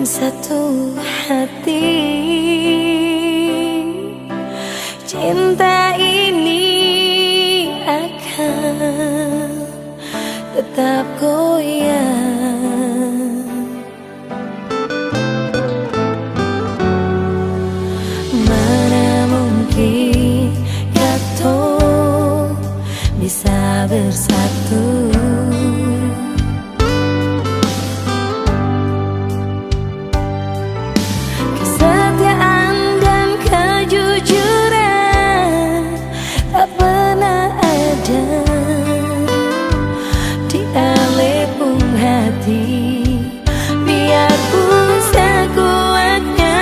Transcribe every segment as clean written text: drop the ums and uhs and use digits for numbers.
satu hati. Cinta ini akan tetap goyang. Mana mungkin kata bisa bersatu. Biarpun sekuatnya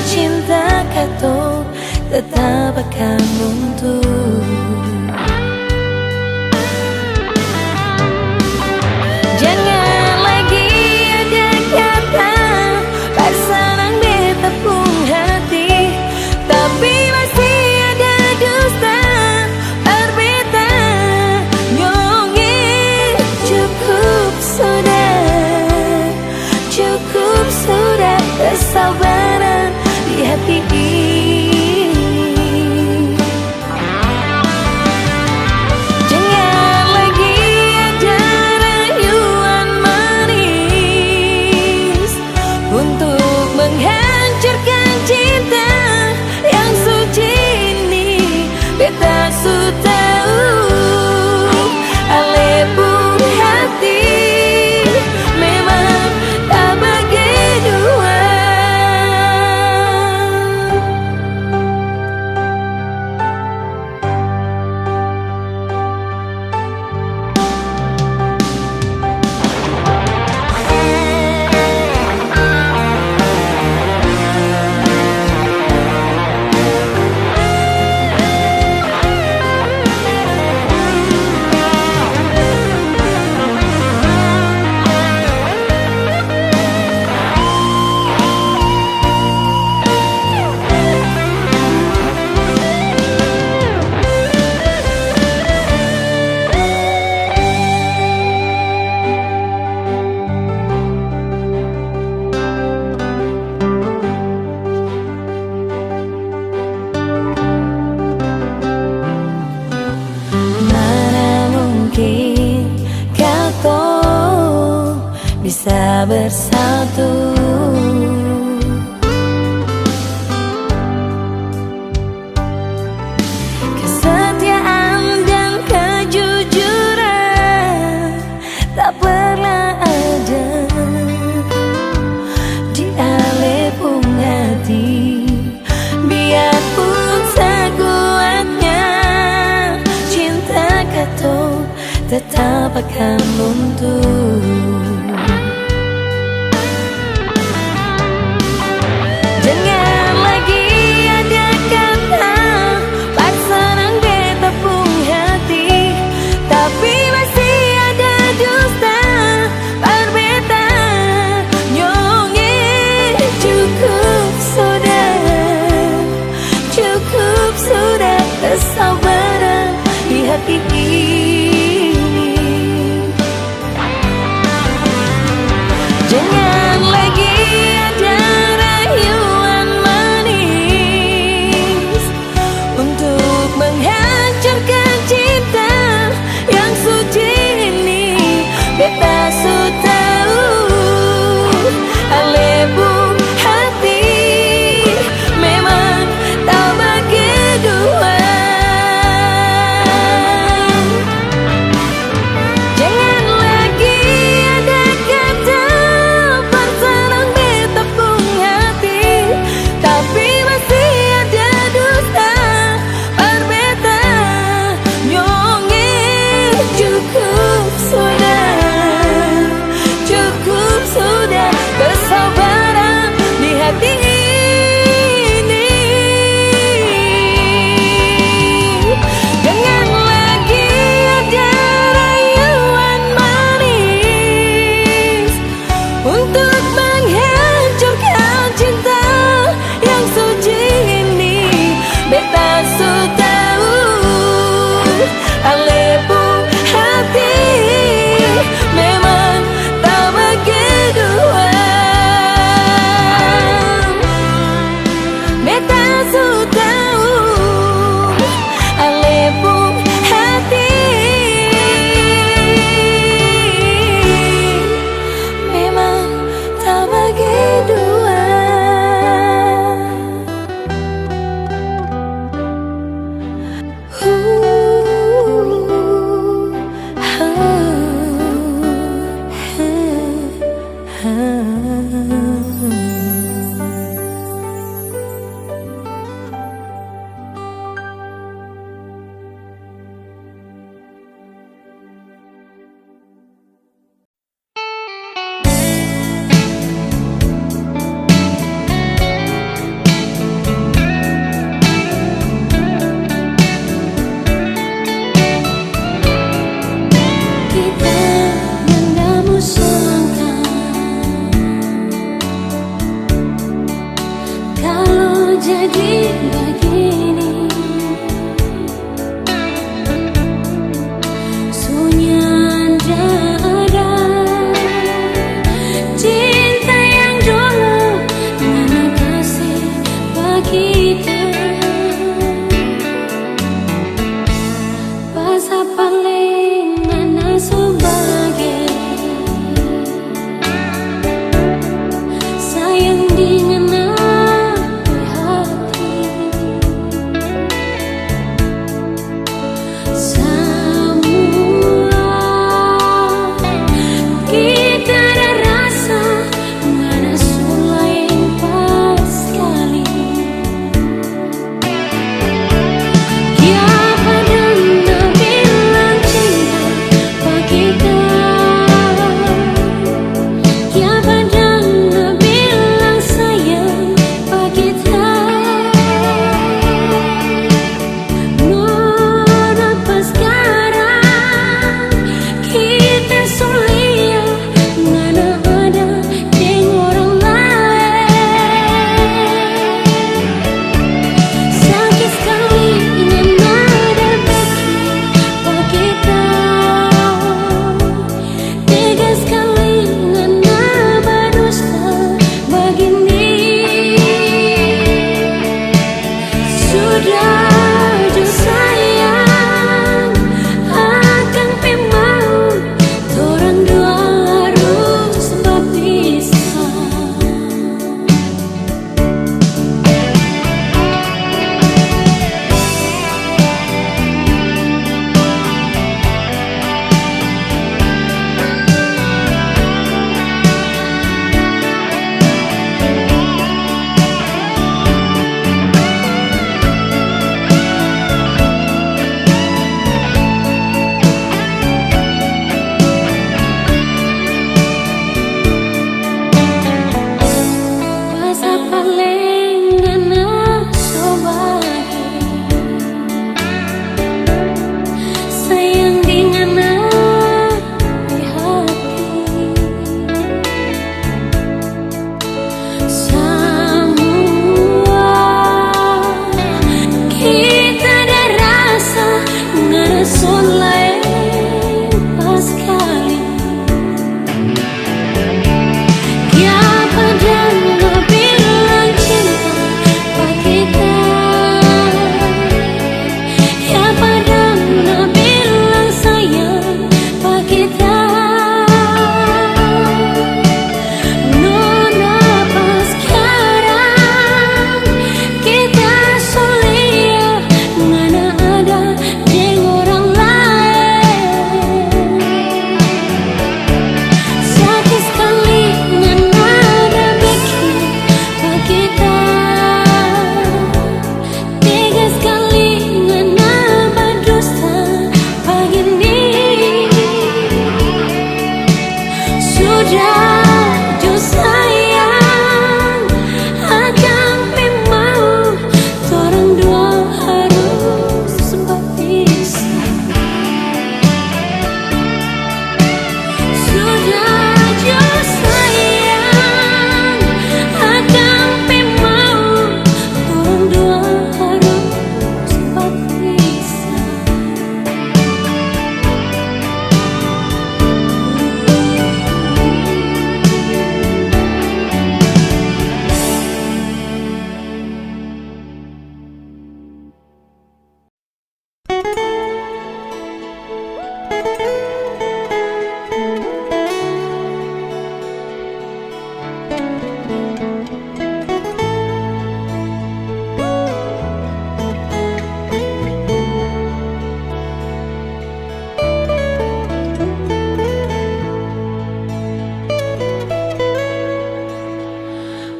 cinta kata tetap akan runtuh. Jangan lagi ada kata pasangan bertepung hati, tapi masih ada dusta berbeda nyongi. Cukup sudah, cukup sudah kesabaran di hati ini. Jangan lagi ada rayuan manis untuk menghancurkan cinta yang suci ini. Beta su tahu alepun hati memang tak bagi dua. Bisa bersatu. Kesetiaan dan kejujuran tak pernah ada di alepung hati. Biarpun sekuatnya cinta kata tetap akan runtuh. Jangan lagi ada kata pasangan bertepung hati, tapi masih ada dusta berbeda nyongi. Cukup sudah kesabaran di hati ini. Jangan lagi ada rayuan manis untuk menghancurkan cinta yang suci ini. Beta su tahu alepung hati memang tak bagi dua. jadi begini? Sunyian ada cinta yang dulu mana kasih kita. Bahasa paling mana sebagai sayang dengan api hati. Semua kita ada rasa mana selain pas sekali. Siapa dan bilang cinta bagi kita? Siapa dan bilang sayang bagi kita? Kenapa sekarang kita sulia mana ada dengan orang lain? Sakit sekali ingin ada bagi kita. Tega sekali ingin berdusta begini. Sudah jauh sayang akan memang orang dua harus berpisah. Bahasa paling enak sebagai sayang dengan api hati. Semua kita ada rasa nggak selain pas sekali. Siapa dan bilang cinta bagi kita? Siapa dan bilang sayang bagi kita? Kenapa sekarang kita sulia mana ada dengan orang lain? Sakit sekali dengan ada bikin kita. Tega sekali dengan berdusta begini. Sudah jauh sayang akan memang orang dua harus berpisah. Sudah jauh sayang akan memang orang dua harus berpisah.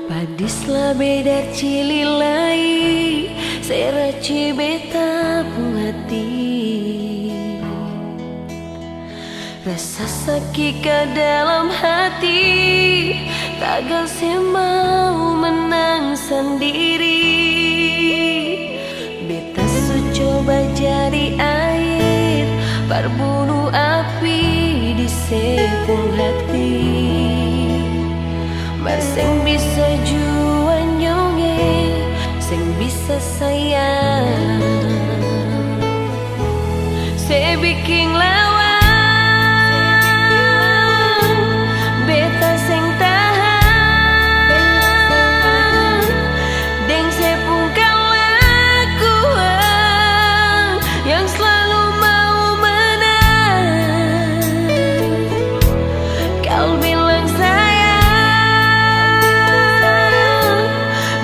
Padislah beda cililai seraci beta pun hati. Rasa sakit ke dalam hati tagal mau menang sendiri. Beta coba jadi air berbunuh api di sepung hati. Masing bisa juan nyonge bisa sayang. Saya bikin lawan, beta sing tahan, deng saya pun kelakuan yang selalu mau menang. Kau bilang sayang,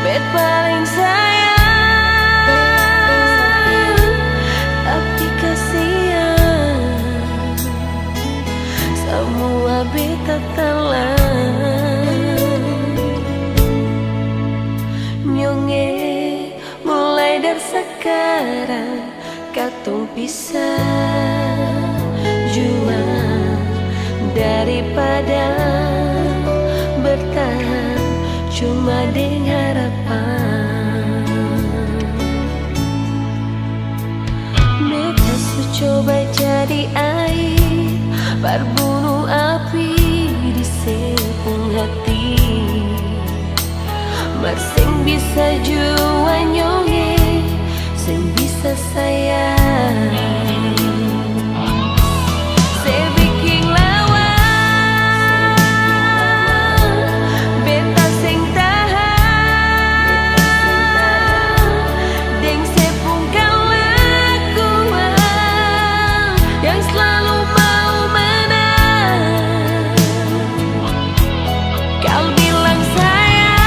bet paling sayang, tapi kasihan semua beta telan. Nyonge mulai dari sekarang katong bisa jual daripada bertahan cuma dengan harapan. Beta coba jadi air, berbunuh api di sepung hati. Masing bisa jua nyonge, sing bisa sayang. Saya bikin lawan, beta sing tahan, deng sepung kelakuan yang selalu mau menang. Kau bilang sayang,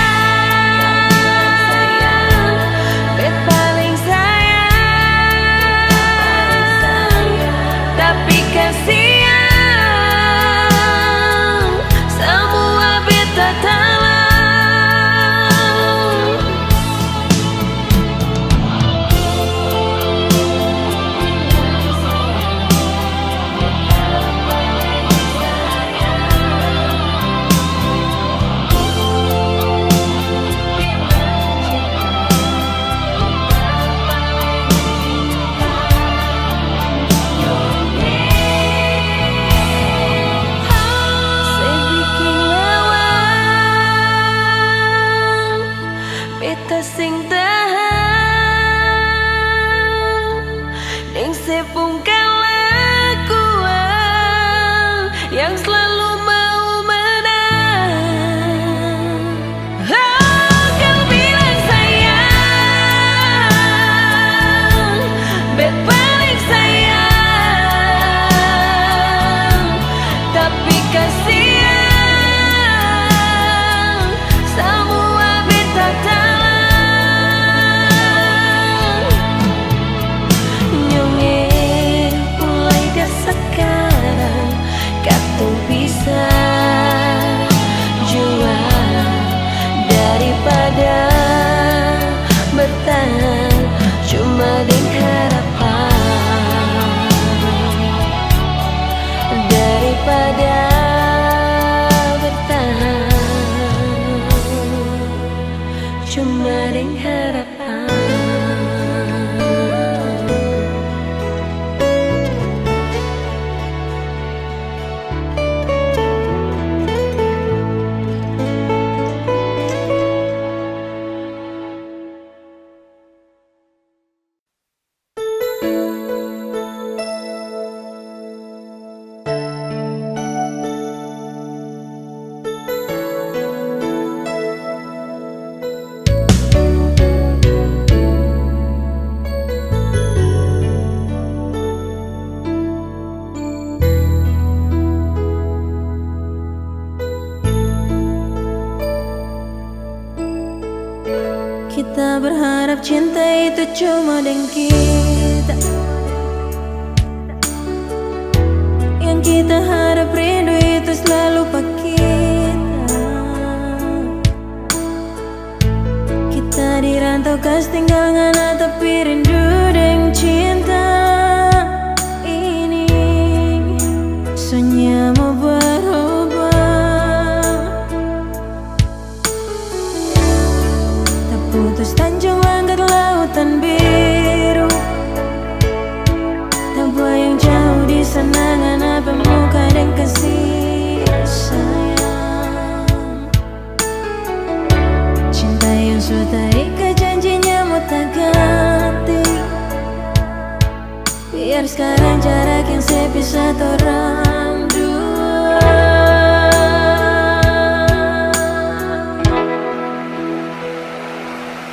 bet paling sayang, tapi kasihan semua beta telan. Saya bikin lawan, beta sing tahan, deng sepung kelakuan yang selalu mau menang. Oh, kau bilang sayang, bet paling sayang, tapi kasihan semua beta telan. Nyonge mulai dari sekarang katong bisa jual daripada bertahan cuma dengan harapan. Daripada bertahan cuma dengan harapan. Kita berharap cinta itu cuma dengan kita, yang kita harap rindu itu selalu pak kita. Kita dirantau kas tinggal ngana tapi rindu dengan cinta ini. Soalnya mau berubah, putus tanjung langit lautan biru, tanpa yang jauh di sana ngana pemuka dan kasih sayang. Cinta yang sudah ikat janjinya mau sekarang jarak yang sepisah orang dua.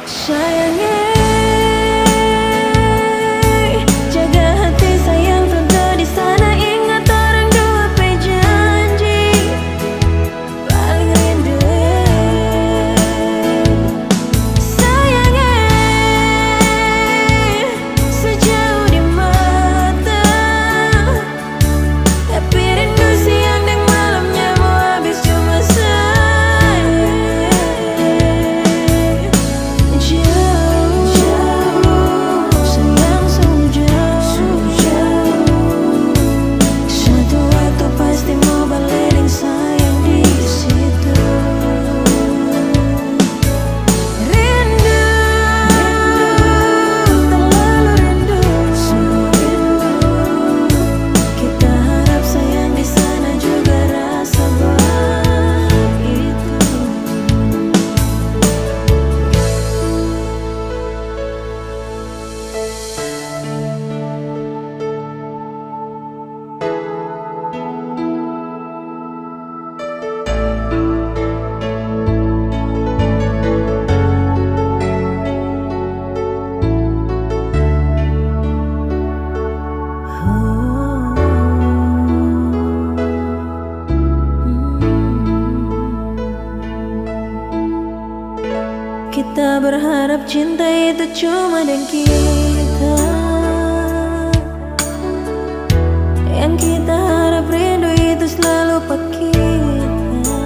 Sayangnya jaga hati sayang tentu di sana. Ingat orang dua janji paling rindu. Sayangnya sejauh di mata, tapi rindu siang dan malamnya mau habis cuma sayang. Kita berharap cinta itu cuma dan kita. Yang kita harap rindu itu selalu pak kita.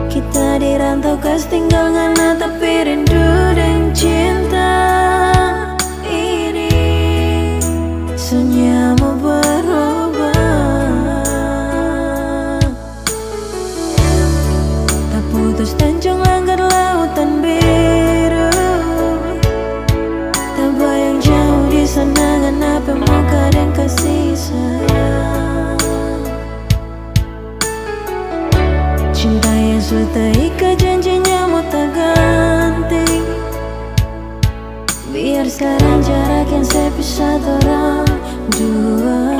Kita dirantau kas tinggal ngana tapi rindu dan cinta ini sunyi mau berubah. Putus tanjung langgar lautan biru, tak bayang jauh di sana ngana muka dan kasih sayang. Cinta yang sudah ika janjinya mau tak ganti. Biar sekarang jarak yang sepisah orang dua.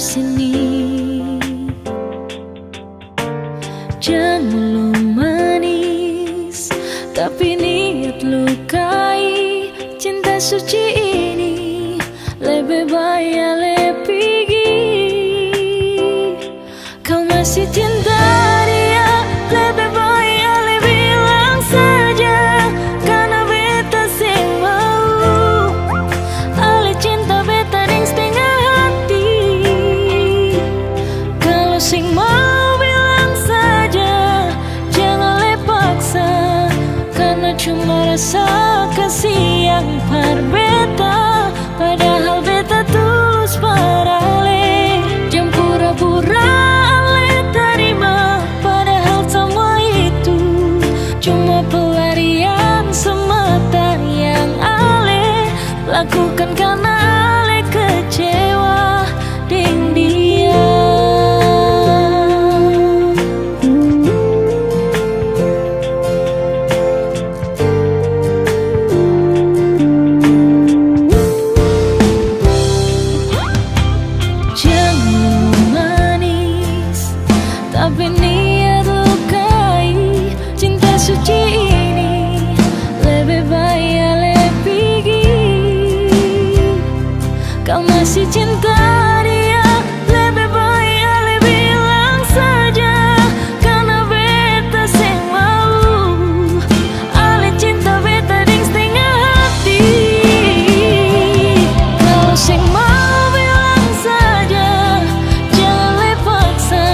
Sini jangan mulu manis, tapi niat lukai cinta. suci ini lebih baik le pergi. Kau masih cinta dia, lebih baik le bilang saja, karena beta sing mau ale cinta beta deng setengah hati. Kalau sing mau bilang saja, jangan le paksa, karena cuma rasa kasih yang berbeda. Padahal beta tulus parale, jangan pura-pura ale terima. Padahal semua itu cuma pelarian semata yang ale lakukan karena ale kecewa dengan dia. Tapi niat lukai cinta suci ini lebih baik le pergi. Kau masih cinta dia, lebih baik le bilang saja, karena beta sing mau ale cinta beta deng setengah hati. Kalau sing mau bilang saja, jangan le paksa,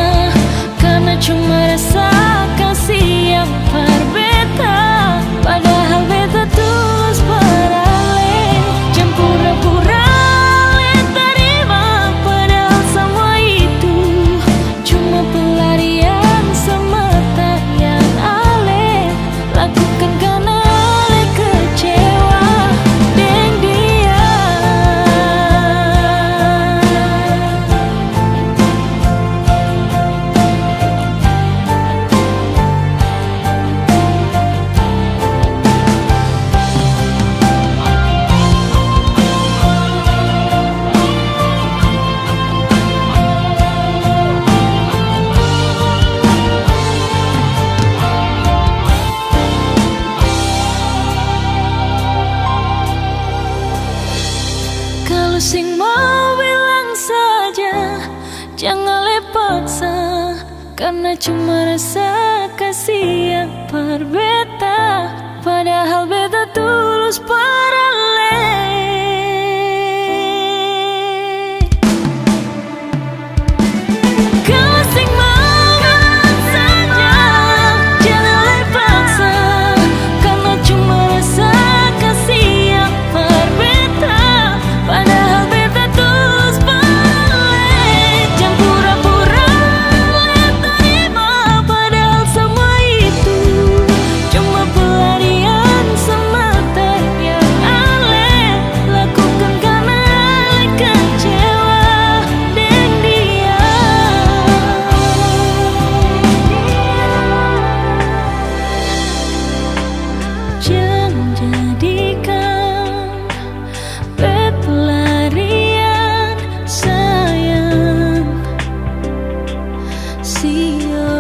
cuma rasa kasih yang berbeda. Padahal beta tulus parale, jangan pura-pura le terima. Padahal semua itu cuma pelarian semata yang ale lakukan karena ale kecewa dengan dia. Kalau sing mau bilang saja, jangan le paksa, karena cuma rasa kasih yang berbeda. Padahal beta tulus parale. Kalau sing mau bilang saja, jangan le paksa, karena cuma rasa kasih yang berbeda. Padahal beta tulus parale, jangan pura-pura le terima. Padahal semua itu cuma pelarian semata yang ale lakukan karena ale kecewa dengan dia. Jangan jadikan pelarian sayang, sio.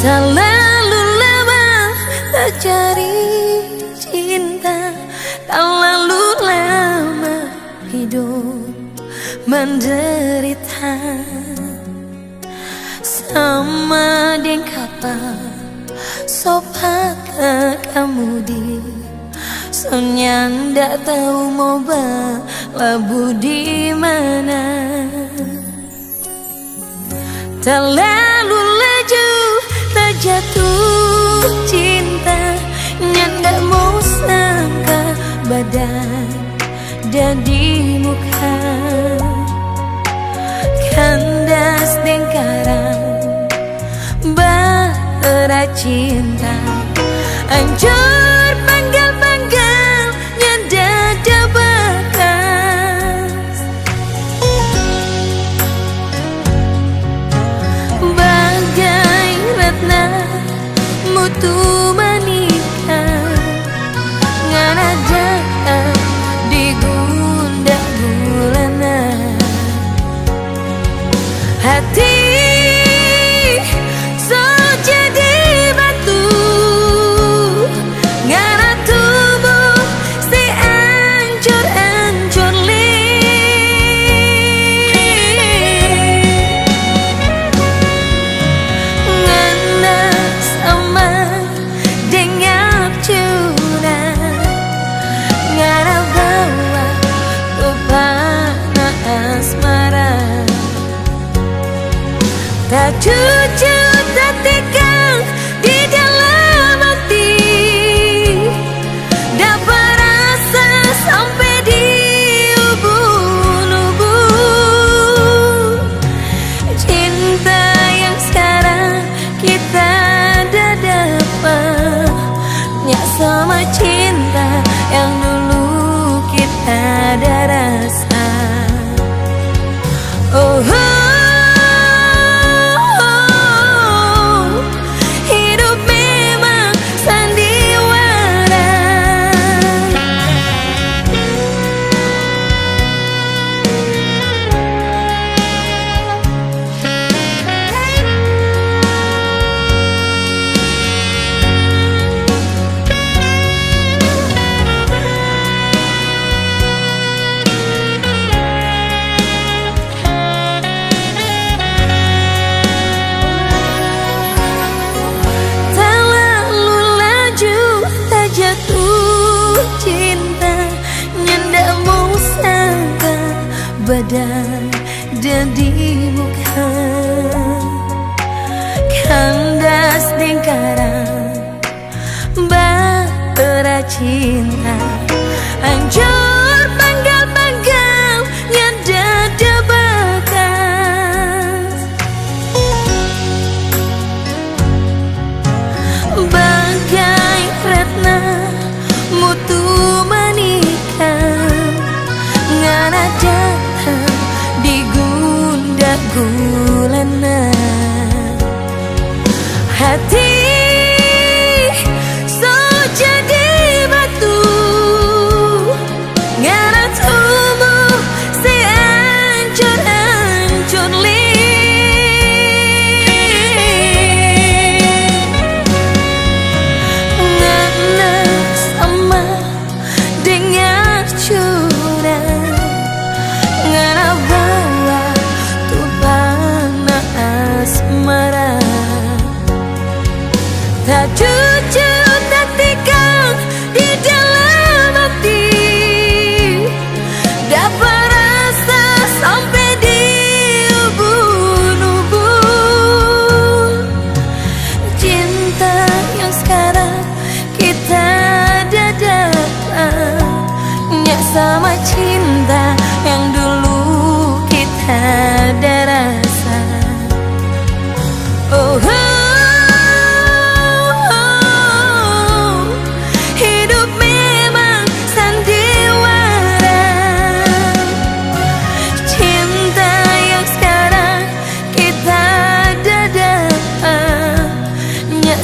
Terlalu lama cari cinta, terlalu lama hidup menderita. Sama deng kapal sopata kamu di Sonya ndak tahu mau labu di mana. Terlalu laju terjatuh cinta, ndak mau sangka badan dan di muka. kandas lingkaran bara cinta hancur panggal-panggalnya dada bekas bagai ratna mutu menikah ngana datang di gundah gulana hati so jadi batu ngana tubuh si ancur-ancur li ngana sama dengap cuna ngana bawa upana asmara tak jujur tak tegang di dalam hati dapat rasa sampai di ubun-ubun cinta yang sekarang kita dah dapat nyak sama cinta yang dulu kita dah rasa oh, oh. Badan dan di muka kandas lingkaran bara cinta hancur panggal-panggalnya dada bekas bagai ratna mutu menikah ngana datang di gundah gulana hati so jadi batu ngana tubuh si ancur-ancur li ngana sama dengar curang ngana bawa tupana asmara tak jujur tak tegang di dalam hati dapat rasa sampai di ubun-ubun cinta yang sekarang kita dah dapat nyak sama cinta yang dulu kita dah rasa oh, oh.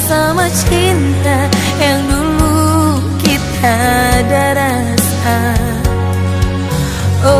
Sama cinta yang dulu kita dah rasa oh.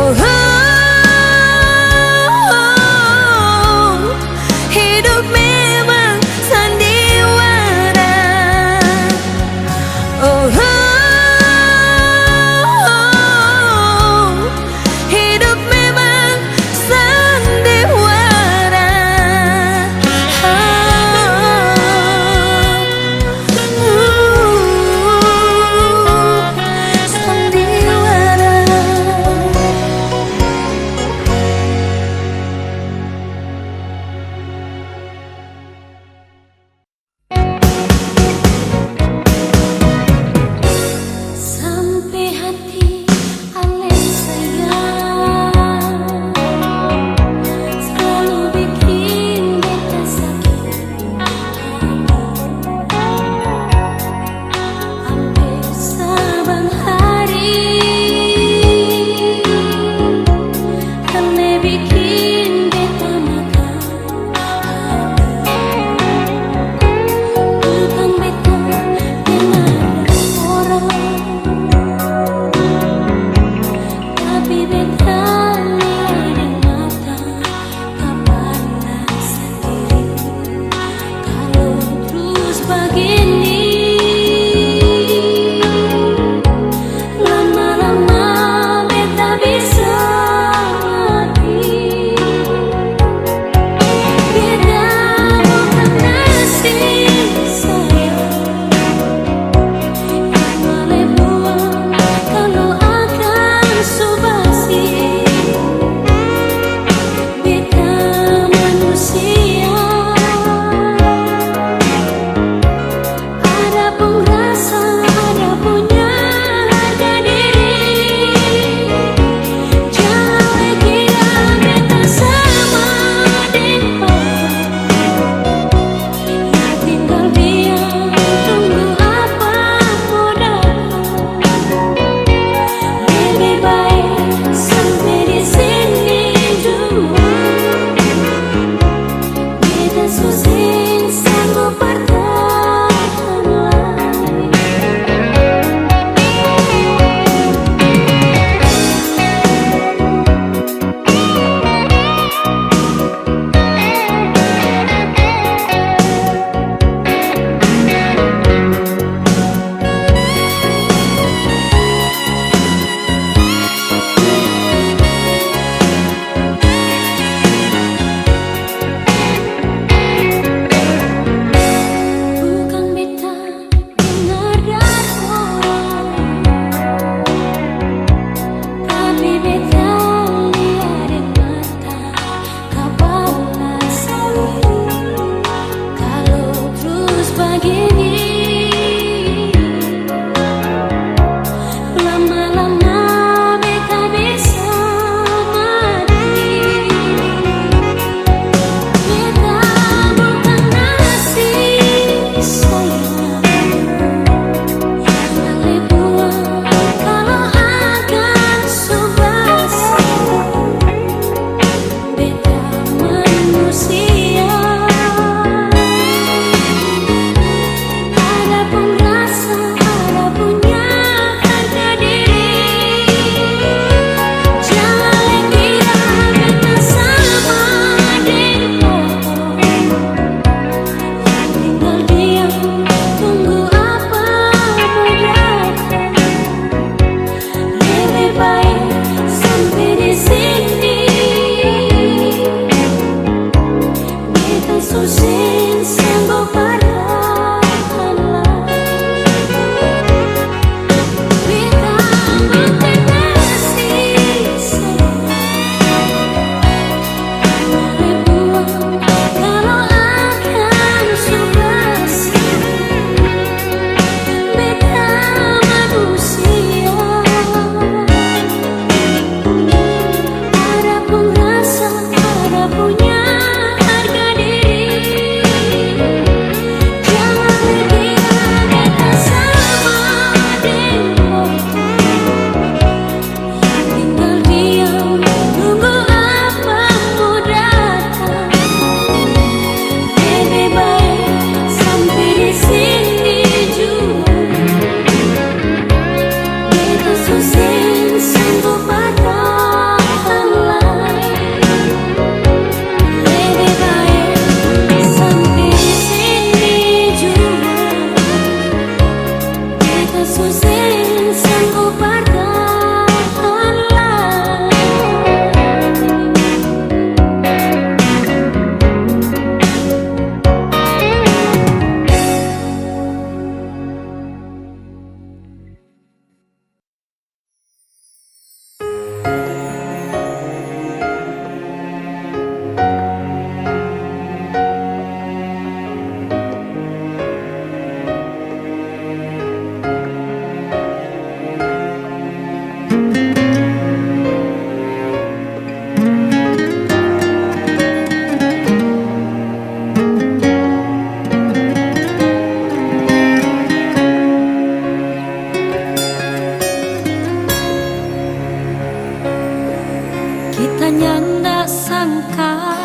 Kita nyanda sangka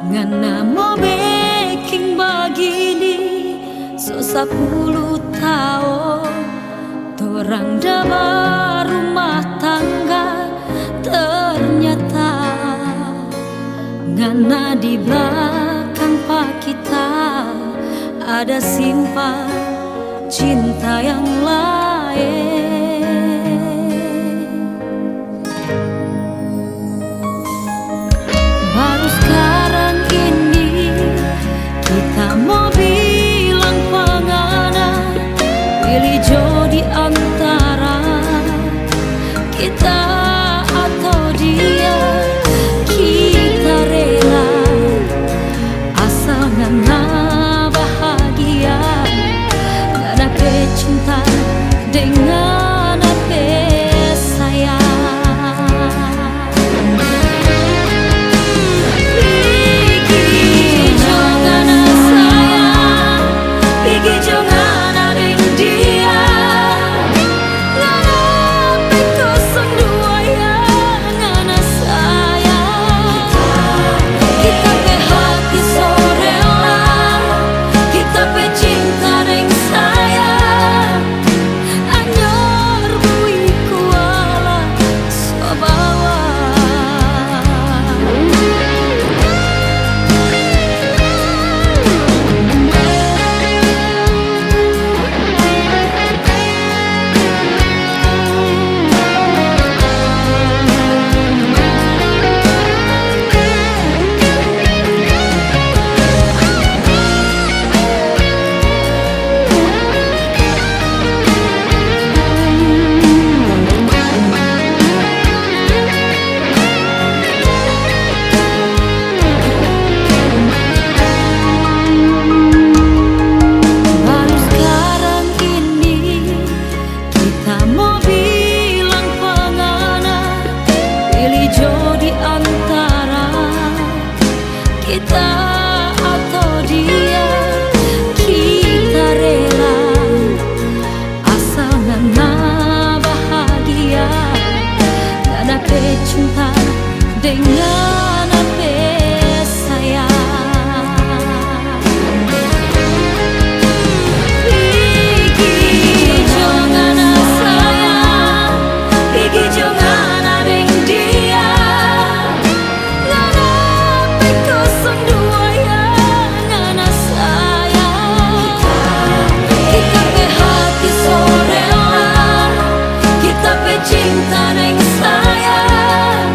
ngana mau bikin begini. So 10 tahun torang dah rumah tangga. Ternyata ngana di belakang pak kita ada simpan cinta yang lain. Baru sekarang ini kita mau bilang pengana, pilih jodi antara kita atau dia. Kita rela asal ngana bahagia, ngana kecinta dengan apa sayang. Kita atau dia, kita rela asal ngana bahagia, ngana kecinta dengan apa sayang. Pigi jangan sayang, pigi jangan adeng dia. Cinta neng sayang,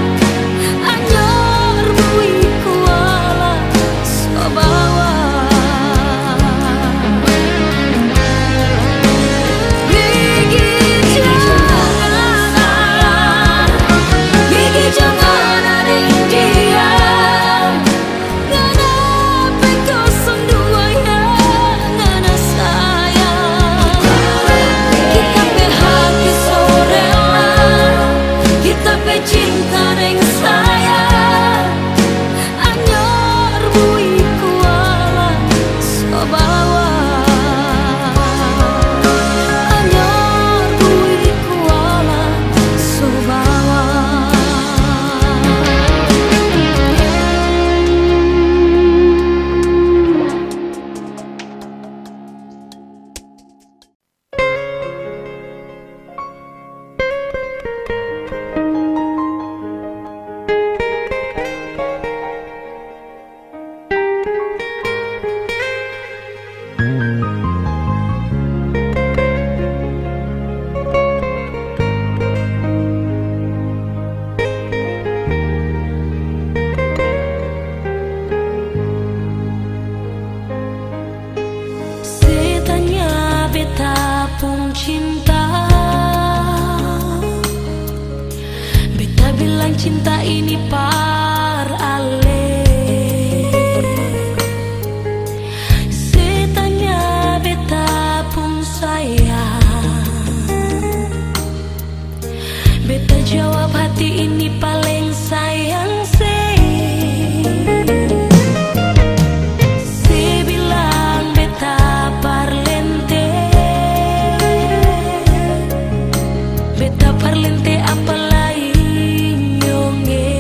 cinta ini par ale. Setanya beta pun sayang, beta jawab hati ini paling sayang se. Se bilang beta parlente, beta parlente apa lain nyonge.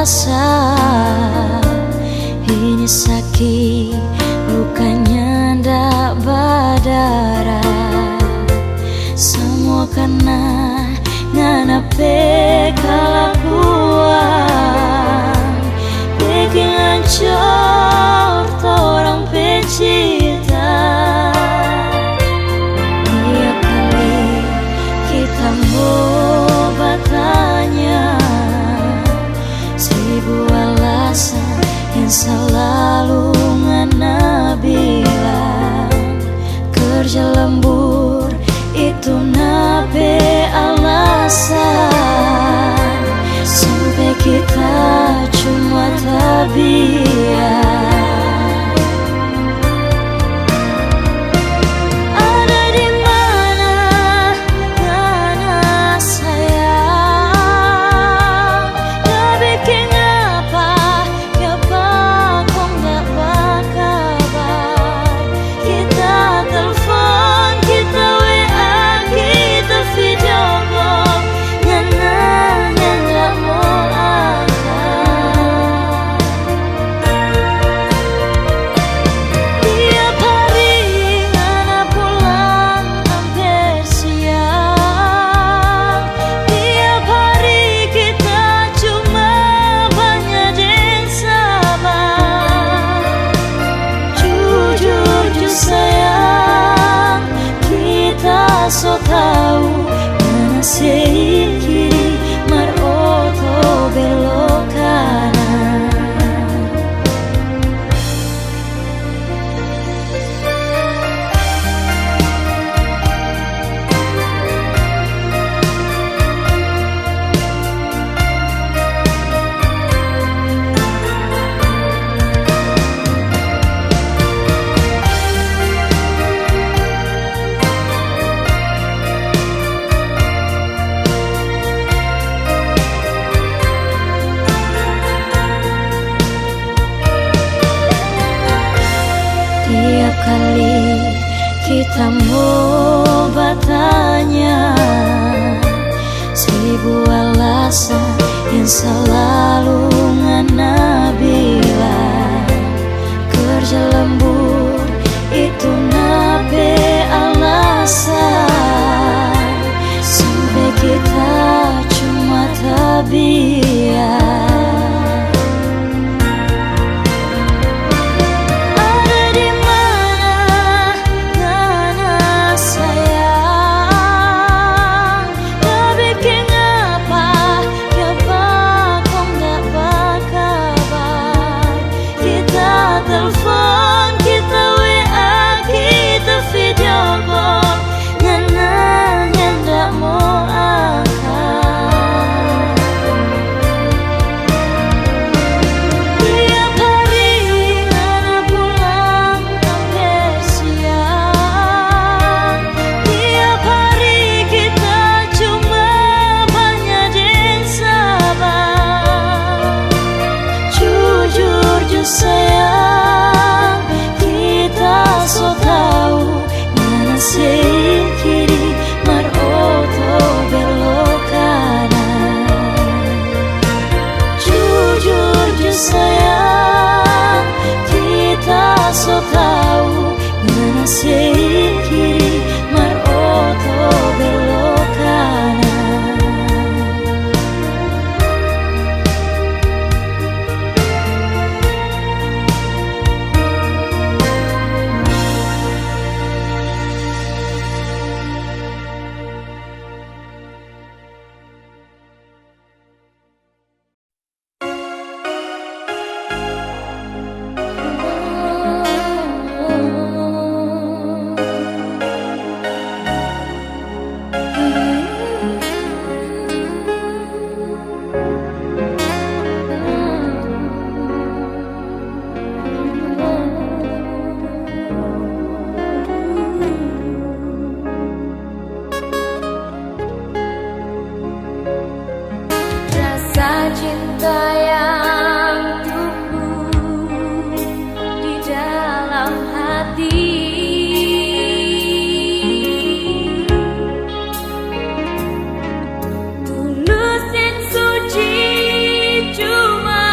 rasa ini sakit, lukanya ndak berdarah. Semua karena nganape kelakuan bikin hancur orang pecinta. Tiap kali kita mau bertanya, 1000 alasan yang selalu ngana bilang. Kerja lembur itu nape alasan, sampai kita cuma tabiat. Ada di mana ngana sayang, gak bikin apa ya pak kok gak berkabar. Kita telepon, kita WA, kita video call, ngana gak mau angkat. Tiap hari ngana pulang hampir siang. Tiap hari kita cuma banyak yang sabar. Jujur sayang, kita so tahu mana sih kiri mar oto belok kanan. Tiap kali kita mau bertanya, 1000 alasan yang selalu ngana bilang. Kerja lembur itu nape alasan, sampai kita cuma tabiat. Telepon, kita WA, kita video call, ngana ndak mau angkat. Tiap hari ngana pulang hampir siang. Tiap hari kita cuma banyak yang sabar. Jujur sayang, kita so tahu mana sih kiri mar oto belok kanan. Jujur sayang, kita so tahu mana sih kiri mar oto belok kanan. Cinta yang tumbuh di dalam hati, tulus dan suci cuma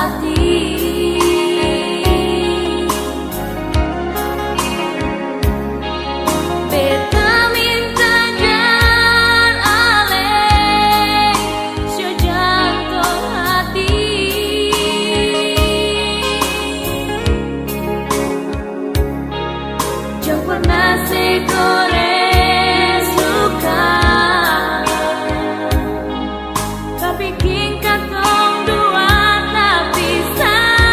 hati. Beta minta jangan alih sio jantung hati. Jauh pernah segoreng suka, tapi king katong dua tak bisa.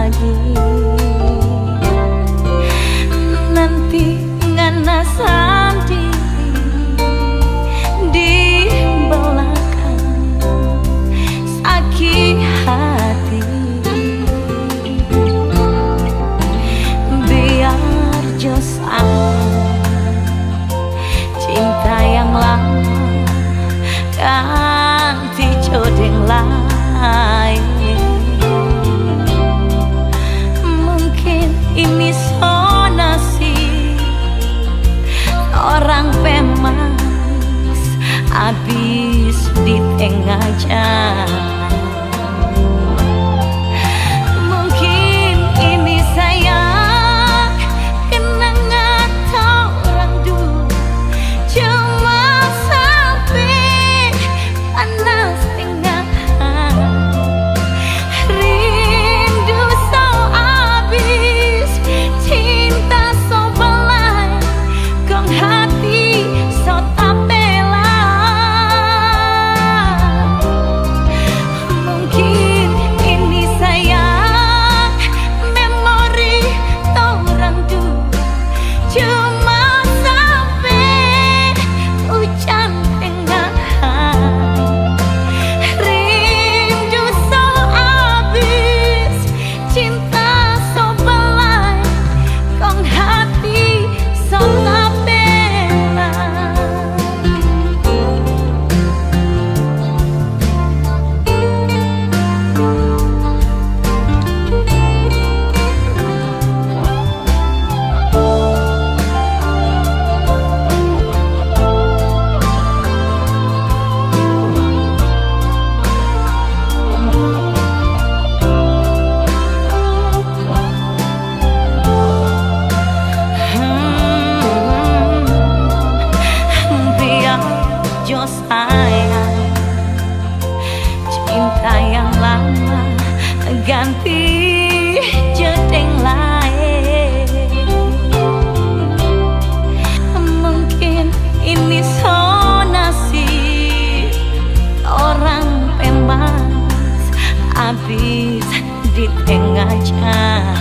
lagi. Nanti ngana sendiri di belakang sakit hati. Biar josan cinta yang lama ganti jodoh lain. Mungkin ini sonasi orang pemanis habis di tengah jalan. Mungkin ini sayang kenangan orang dulu, cuma sampai panas tengah rindu so abis, cinta so belai, kong hati so tapela. Mungkin ini sayang memori orang dulu, cuma sampai hujan tengah rindu so abis, cinta so belai, kong hati so tapela. Biar jo sayang cinta yang lama ganti jedeng lain. Mungkin ini sonasi orang pemanis habis di tengah jalan.